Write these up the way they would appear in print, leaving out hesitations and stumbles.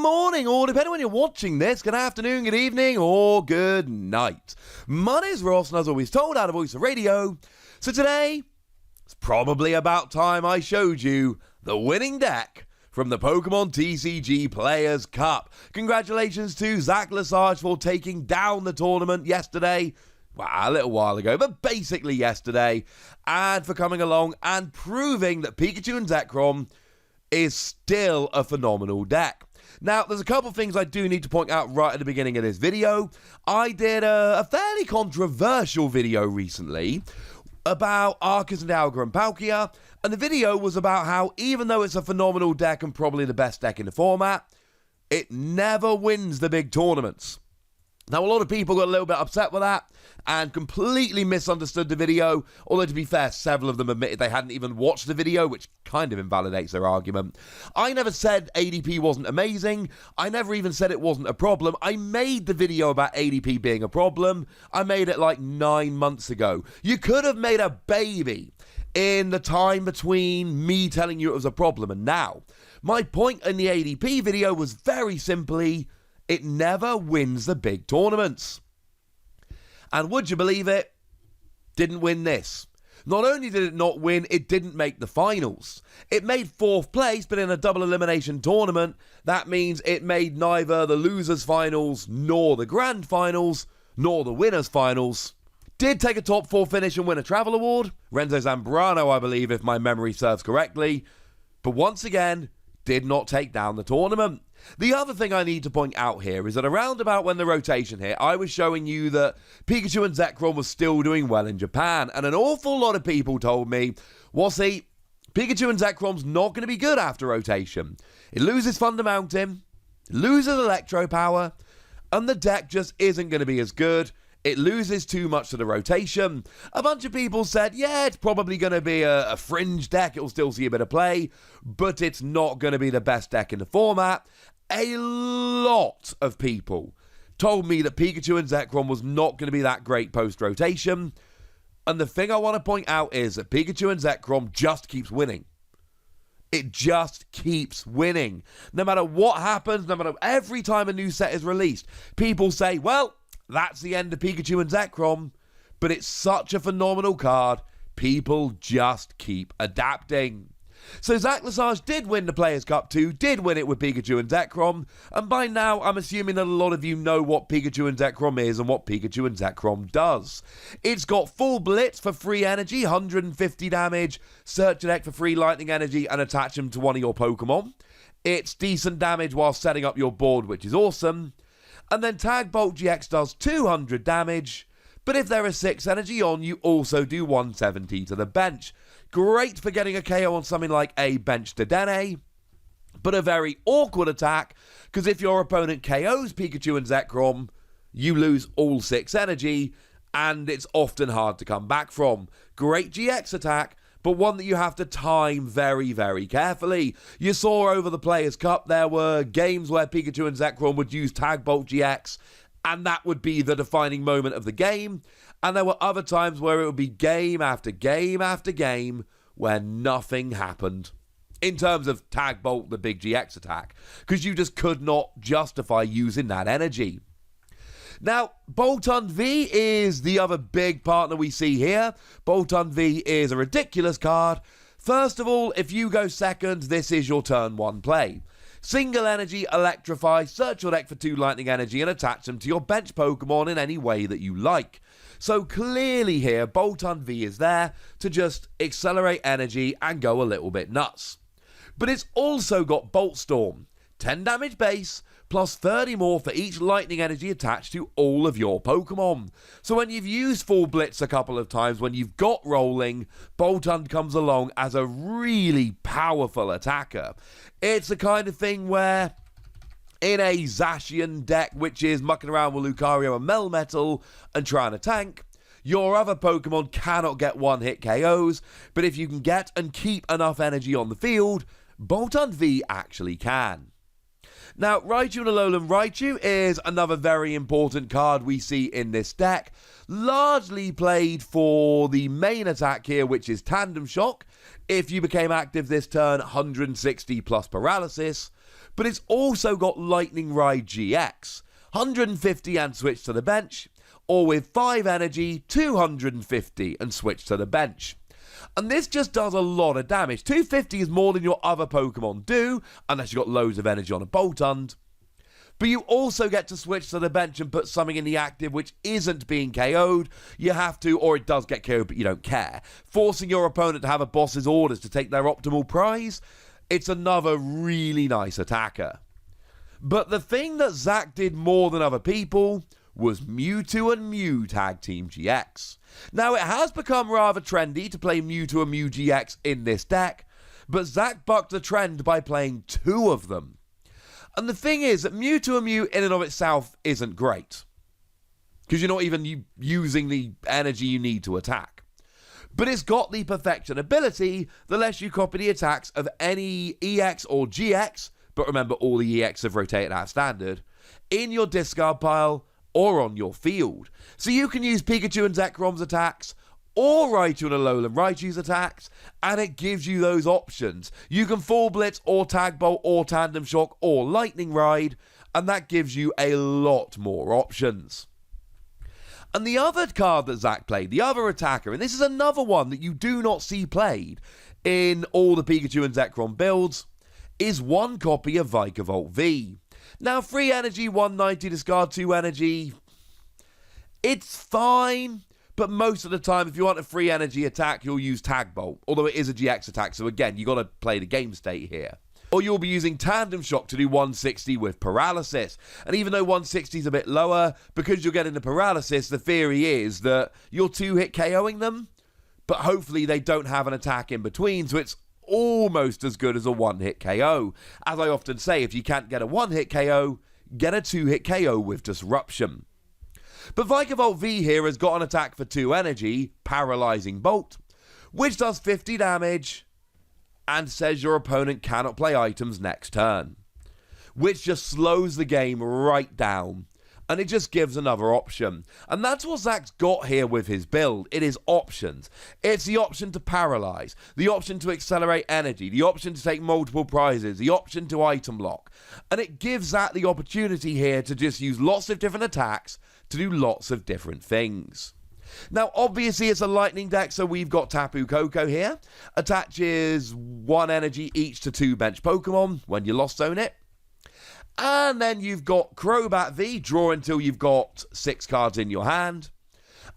morning, or depending on when you're watching this, good afternoon, good evening, or good night. My name's Ross, and as always told, out of Voice of Radio. So today, it's probably about time I showed you the winning deck from the Pokemon TCG Players Cup. Congratulations to Zach Lesage for taking down the tournament yesterday. Well, a little while ago, but basically yesterday. And for coming along and proving that Pikachu and Zekrom is still a phenomenal deck. Now, there's a couple of things I do need to point out right at the beginning of this video. I did a fairly controversial video recently about Arceus and Alga and Palkia, and the video was about how even though it's a phenomenal deck and probably the best deck in the format, it never wins the big tournaments. Now, a lot of people got a little bit upset with that and completely misunderstood the video, although to be fair, several of them admitted they hadn't even watched the video, which kind of invalidates their argument. I never said ADP wasn't amazing. I never even said it wasn't a problem. I made the video about ADP being a problem. I made it like 9 months ago. You could have made a baby in the time between me telling you it was a problem and now. My point in the ADP video was very simply, it never wins the big tournaments. And would you believe it? Didn't win this. Not only did it not win, it didn't make the finals. It made 4th place, but in a double elimination tournament, that means it made neither the losers finals, nor the grand finals, nor the winners finals. Did take a top 4 finish and win a travel award. Renzo Zambrano, I believe, if my memory serves correctly. But once again, did not take down the tournament. The other thing I need to point out here is that around about when the rotation hit, I was showing you that Pikachu and Zekrom was still doing well in Japan, and an awful lot of people told me, well, see, Pikachu and Zekrom's not going to be good after rotation. It loses Thunder Mountain, loses Electro Power, and the deck just isn't going to be as good. It loses too much to the rotation. A bunch of people said, yeah, it's probably going to be a fringe deck. It'll still see a bit of play, but it's not going to be the best deck in the format. A lot of people told me that Pikachu and Zekrom was not going to be that great post-rotation. And the thing I want to point out is that Pikachu and Zekrom just keeps winning. It just keeps winning. No matter what happens, no matter every time a new set is released, people say, well, that's the end of Pikachu and Zekrom, but it's such a phenomenal card, people just keep adapting. So Zach Lesage did win the Players' Cup 2, did win it with Pikachu and Zekrom, and by now I'm assuming that a lot of you know what Pikachu and Zekrom is and what Pikachu and Zekrom does. It's got full Blitz for free energy, 150 damage, search your deck for free lightning energy and attach them to one of your Pokemon. It's decent damage while setting up your board, which is awesome. And then Tag Bolt GX does 200 damage, but if there is 6 energy on, you also do 170 to the bench. Great for getting a KO on something like a bench Dedenne, but a very awkward attack, because if your opponent KOs Pikachu and Zekrom, you lose all 6 energy, and it's often hard to come back from. Great GX attack, but one that you have to time very, very carefully. You saw over the Players' Cup, there were games where Pikachu and Zekrom would use Tag Bolt GX, and that would be the defining moment of the game. And there were other times where it would be game after game after game where nothing happened. In terms of Tag Bolt, the big GX attack, because you just could not justify using that energy. Now, Boltund V is the other big partner we see here. Boltund V is a ridiculous card. First of all, if you go second, this is your turn 1 play. Single energy, electrify, search your deck for 2 lightning energy and attach them to your bench Pokemon in any way that you like. So clearly here, Boltund V is there to just accelerate energy and go a little bit nuts. But it's also got Bolt Storm, 10 damage base, plus 30 more for each lightning energy attached to all of your Pokemon. So when you've used full Blitz a couple of times, when you've got rolling, Boltund comes along as a really powerful attacker. It's the kind of thing where in a Zacian deck, which is mucking around with Lucario and Melmetal and trying to tank, your other Pokemon cannot get one-hit KOs, but if you can get and keep enough energy on the field, Boltund V actually can. Now, Raichu and Alolan Raichu is another very important card we see in this deck, largely played for the main attack here, which is Tandem Shock. If you became active this turn, 160 plus paralysis. But it's also got Lightning Ride GX, 150 and switch to the bench, or with 5 energy, 250 and switch to the bench. And this just does a lot of damage. 250 is more than your other Pokemon do, unless you've got loads of energy on a Boltund. But you also get to switch to the bench and put something in the active which isn't being KO'd. You have to, or it does get KO'd, but you don't care. Forcing your opponent to have a boss's orders to take their optimal prize. It's another really nice attacker. But the thing that Zach did more than other people was Mewtwo and Mew Tag Team GX. Now, it has become rather trendy to play Mewtwo and Mew GX in this deck, but Zach bucked the trend by playing 2 of them. And the thing is that Mewtwo and Mew in and of itself isn't great, because you're not even using the energy you need to attack. But it's got the perfection ability that lets you copy the attacks of any EX or GX, but remember all the EX have rotated out standard, in your discard pile or on your field. So you can use Pikachu and Zekrom's attacks, or Raichu and Alolan Raichu's attacks, and it gives you those options. You can Full Blitz, or Tag Bolt, or Tandem Shock, or Lightning Ride, and that gives you a lot more options. And the other card that Zach played, the other attacker, and this is another one that you do not see played in all the Pikachu and Zekrom builds, is one copy of Vikavolt V. Now, 3 energy, 190, discard 2 energy, it's fine. But most of the time, if you want a free energy attack, you'll use Tag Bolt. Although it is a GX attack, so again, you got to play the game state here. Or you'll be using Tandem Shock to do 160 with Paralysis. And even though 160 is a bit lower, because you're getting the Paralysis, the theory is that you're 2-hit KOing them, but hopefully they don't have an attack in between, so it's almost as good as a 1-hit KO. As I often say, if you can't get a 1-hit KO, get a 2-hit KO with Disruption. But Vikavolt V here has got an attack for 2 energy, Paralyzing Bolt, which does 50 damage and says your opponent cannot play items next turn, which just slows the game right down, and it just gives another option. And that's what Zach's got here with his build. It is options. It's the option to paralyze, the option to accelerate energy, the option to take multiple prizes, the option to item lock, and it gives Zach the opportunity here to just use lots of different attacks to do lots of different things. Now, obviously, it's a lightning deck, so we've got Tapu Koko here. Attaches 1 energy each to 2 bench Pokemon when you Lost Zone it. And then you've got Crobat V, draw until you've got 6 cards in your hand.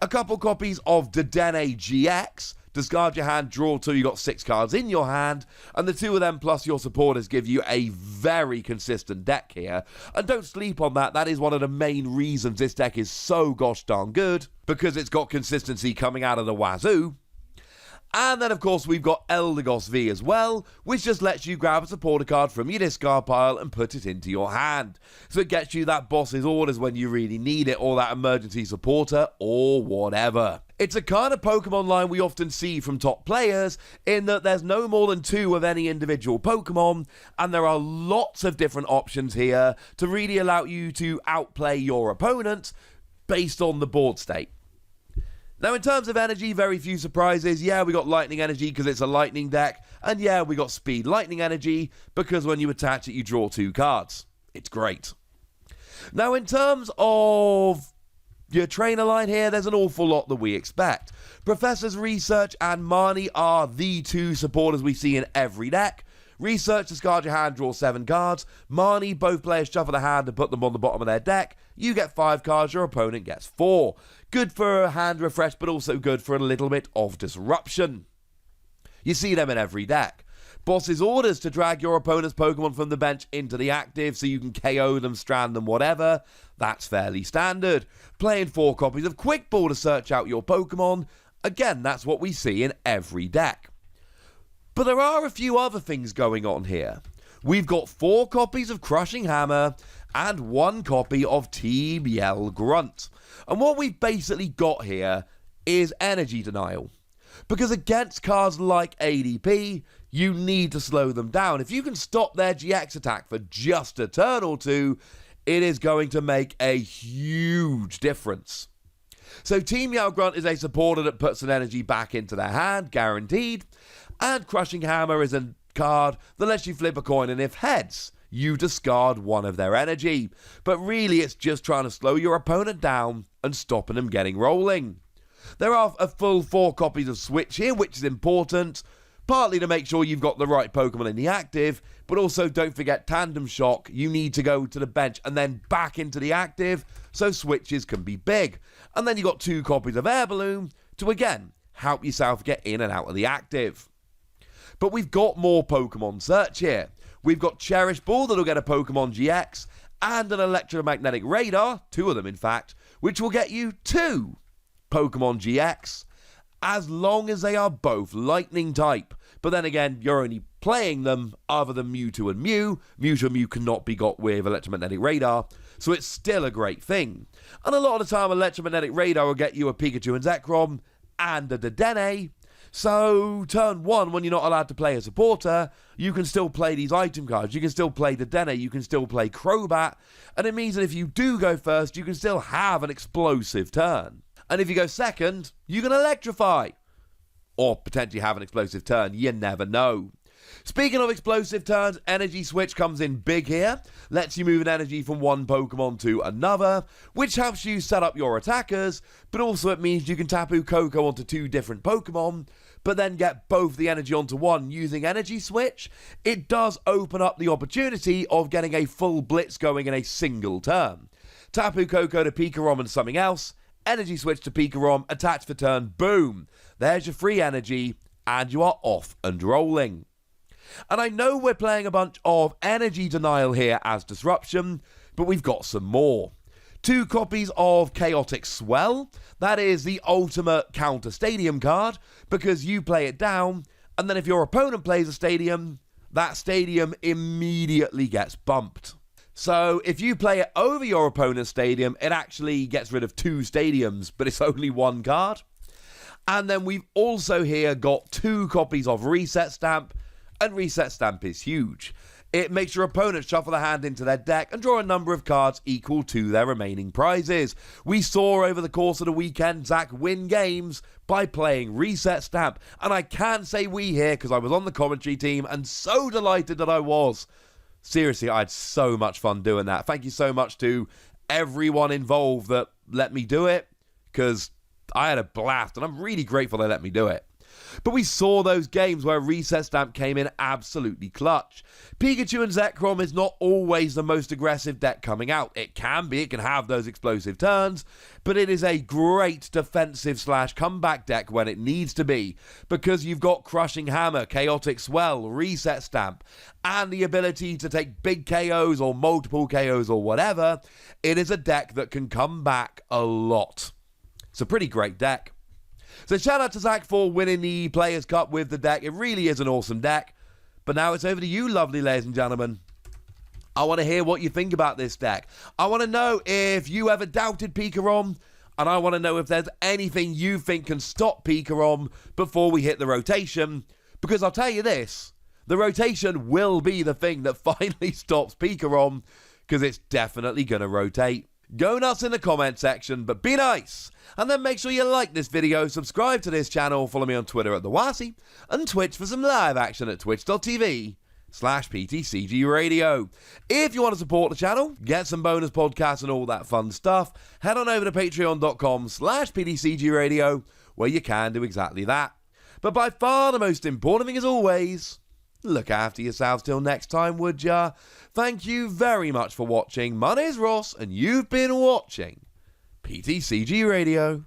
A couple copies of Dedenne GX, discard your hand, draw till you've got 6 cards in your hand, and the 2 of them plus your supporters give you a very consistent deck here. And don't sleep on that, that is one of the main reasons this deck is so gosh darn good, because it's got consistency coming out of the wazoo. And then, of course, we've got Eldegoss V as well, which just lets you grab a supporter card from your discard pile and put it into your hand. So it gets you that boss's orders when you really need it, or that emergency supporter, or whatever. It's a kind of Pokemon line we often see from top players, in that there's no more than 2 of any individual Pokemon, and there are lots of different options here to really allow you to outplay your opponent based on the board state. Now, in terms of energy, very few surprises. Yeah, we got lightning energy because it's a lightning deck. And yeah, we got speed lightning energy because when you attach it, you draw 2 cards. It's great. Now, in terms of your trainer line here, there's an awful lot that we expect. Professor's Research and Marnie are the 2 supporters we see in every deck. Research, discard your hand, draw 7 cards. Marnie, both players shuffle the hand and put them on the bottom of their deck. You get 5 cards, your opponent gets 4. Good for a hand refresh, but also good for a little bit of disruption. You see them in every deck. Boss's Orders to drag your opponent's Pokemon from the bench into the active so you can KO them, strand them, whatever. That's fairly standard. Playing 4 copies of Quick Ball to search out your Pokemon. Again, that's what we see in every deck. But there are a few other things going on here. We've got 4 copies of Crushing Hammer and 1 copy of TBL Grunt. And what we've basically got here is energy denial. Because against cards like ADP, you need to slow them down. If you can stop their GX attack for just a turn or 2, it is going to make a huge difference. So Team Yell Grunt is a supporter that puts an energy back into their hand, guaranteed. And Crushing Hammer is a card that lets you flip a coin, and if heads, you discard one of their energy. But really, it's just trying to slow your opponent down and stopping them getting rolling. There are a full 4 copies of Switch here, which is important, partly to make sure you've got the right Pokemon in the active, but also don't forget Tandem Shock. You need to go to the bench and then back into the active, so switches can be big. And then you've got 2 copies of Air Balloon to, again, help yourself get in and out of the active. But we've got more Pokemon Search here. We've got Cherish Ball that'll get a Pokemon GX and an Electromagnetic Radar, 2 of them in fact, which will get you 2 Pokemon GX, as long as they are both Lightning type. But then again, you're only playing them other than Mewtwo and Mew. Mewtwo and Mew cannot be got with Electromagnetic Radar, so it's still a great thing. And a lot of the time, Electromagnetic Radar will get you a Pikachu and Zekrom and a Dedenne. So, turn 1, when you're not allowed to play a supporter, you can still play these item cards. You can still play Dedenne, you can still play Crobat, and it means that if you do go first, you can still have an explosive turn. And if you go second, you can electrify. Or potentially have an explosive turn, you never know. Speaking of explosive turns, Energy Switch comes in big here. Lets you move an energy from one Pokemon to another, which helps you set up your attackers, but also it means you can Tapu Koko onto 2 different Pokemon, but then get both the energy onto one using Energy Switch. It does open up the opportunity of getting a full blitz going in a single turn. Tapu Koko to PIkarom and something else, Energy Switch to PIkarom, attach for turn, boom. There's your free energy, and you are off and rolling. And I know we're playing a bunch of energy denial here as disruption, but we've got some more. 2 copies of Chaotic Swell. That is the ultimate counter stadium card, because you play it down, and then if your opponent plays a stadium, that stadium immediately gets bumped. So if you play it over your opponent's stadium, it actually gets rid of 2 stadiums, but it's only 1 card. And then we've also here got 2 copies of Reset Stamp, and Reset Stamp is huge. It makes your opponent shuffle a hand into their deck and draw a number of cards equal to their remaining prizes. We saw over the course of the weekend Zach win games by playing Reset Stamp, and I can say we here because I was on the commentary team and so delighted that I was. Seriously, I had so much fun doing that. Thank you so much to everyone involved that let me do it, because I had a blast, and I'm really grateful they let me do it. But we saw those games where Reset Stamp came in absolutely clutch. Pikachu and Zekrom is not always the most aggressive deck coming out. It can be, it can have those explosive turns, but it is a great defensive / comeback deck when it needs to be, because you've got Crushing Hammer, Chaotic Swell, Reset Stamp, and the ability to take big KOs or multiple KOs or whatever. It is a deck that can come back a lot. It's a pretty great deck. So shout out to Zach for winning the Players' Cup with the deck. It really is an awesome deck. But now it's over to you, lovely ladies and gentlemen. I want to hear what you think about this deck. I want to know if you ever doubted PIkarom, and I want to know if there's anything you think can stop PIkarom before we hit the rotation. Because I'll tell you this, the rotation will be the thing that finally stops PIkarom, because it's definitely going to rotate. Go nuts in the comment section, but be nice. And then make sure you like this video, subscribe to this channel, follow me on Twitter at TheWasi, and Twitch for some live action at twitch.tv/PTCGRadio. If you want to support the channel, get some bonus podcasts and all that fun stuff, head on over to patreon.com/PTCGRadio, where you can do exactly that. But by far the most important thing as always, look after yourselves till next time, would ya? Thank you very much for watching. My name's Ross, and you've been watching PTCG Radio.